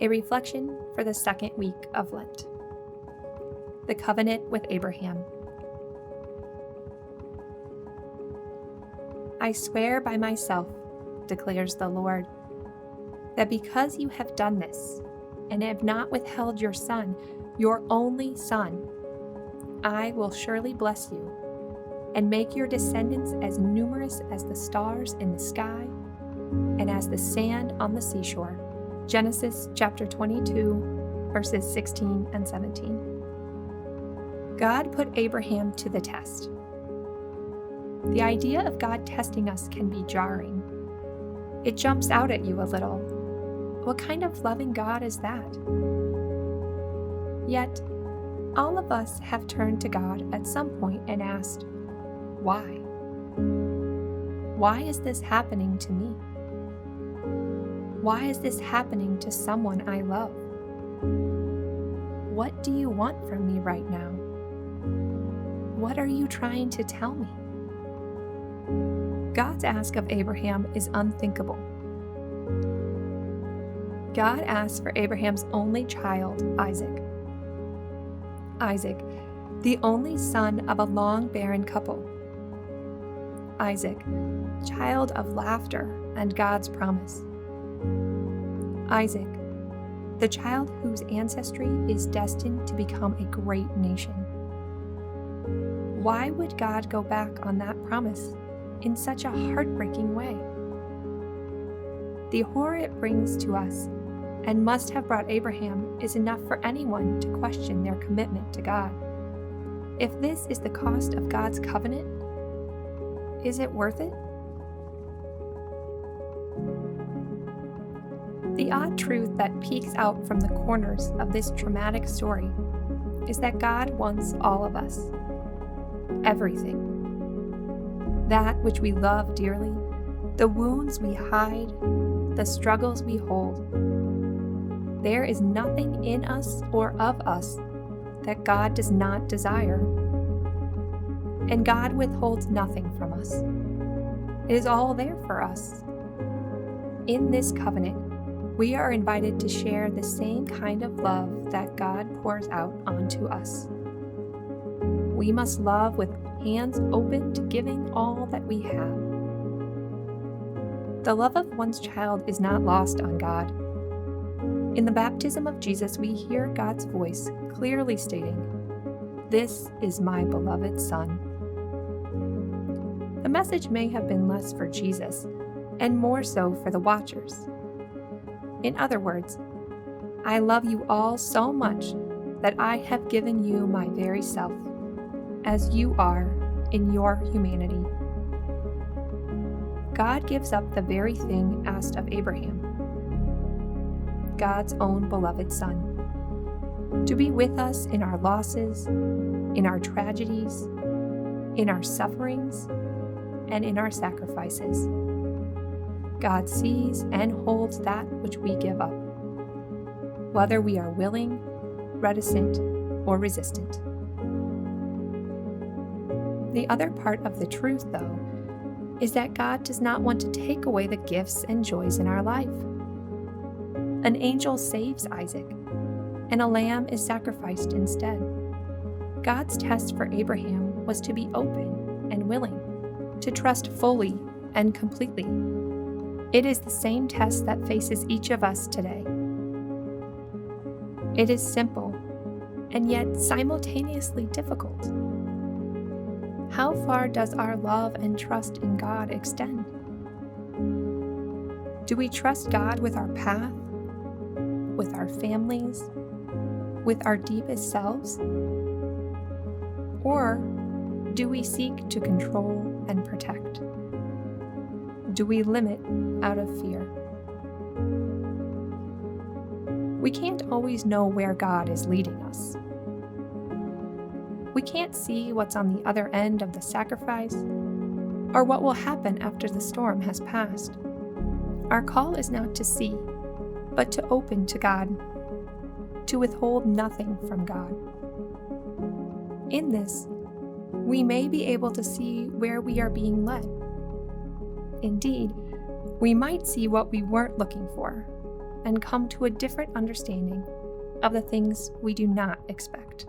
A reflection for the second week of Lent. The covenant with Abraham. I swear by myself, declares the Lord, that because you have done this, and have not withheld your son, your only son, I will surely bless you, and make your descendants as numerous as the stars in the sky, and as the sand on the seashore. Genesis chapter 22, verses 16 and 17. God put Abraham to the test. The idea of God testing us can be jarring. It jumps out at you a little. What kind of loving God is that? Yet, all of us have turned to God at some point and asked, why? Why is this happening to me? Why is this happening to someone I love? What do you want from me right now? What are you trying to tell me? God's ask of Abraham is unthinkable. God asks for Abraham's only child, Isaac. Isaac, the only son of a long barren couple. Isaac, child of laughter and God's promise. Isaac, the child whose ancestry is destined to become a great nation. Why would God go back on that promise in such a heartbreaking way? The horror it brings to us, and must have brought Abraham, is enough for anyone to question their commitment to God. If this is the cost of God's covenant, is it worth it? The odd truth that peeks out from the corners of this traumatic story is that God wants all of us. Everything. That which we love dearly, the wounds we hide, the struggles we hold. There is nothing in us or of us that God does not desire. And God withholds nothing from us. It is all there for us. In this covenant, we are invited to share the same kind of love that God pours out onto us. We must love with hands open to giving all that we have. The love of one's child is not lost on God. In the baptism of Jesus, we hear God's voice clearly stating, "This is my beloved Son." The message may have been less for Jesus, and more so for the watchers. In other words, I love you all so much that I have given you my very self, as you are in your humanity. God gives up the very thing asked of Abraham, God's own beloved Son, to be with us in our losses, in our tragedies, in our sufferings, and in our sacrifices. God sees and holds that which we give up, whether we are willing, reticent, or resistant. The other part of the truth, though, is that God does not want to take away the gifts and joys in our life. An angel saves Isaac, and a lamb is sacrificed instead. God's test for Abraham was to be open and willing, to trust fully and completely. It is the same test that faces each of us today. It is simple, and yet simultaneously difficult. How far does our love and trust in God extend? Do we trust God with our path, with our families, with our deepest selves? Or do we seek to control and protect? Do we limit out of fear? We can't always know where God is leading us. We can't see what's on the other end of the sacrifice, or what will happen after the storm has passed. Our call is not to see, but to open to God, to withhold nothing from God. In this, we may be able to see where we are being led. Indeed, we might see what we weren't looking for, and come to a different understanding of the things we do not expect.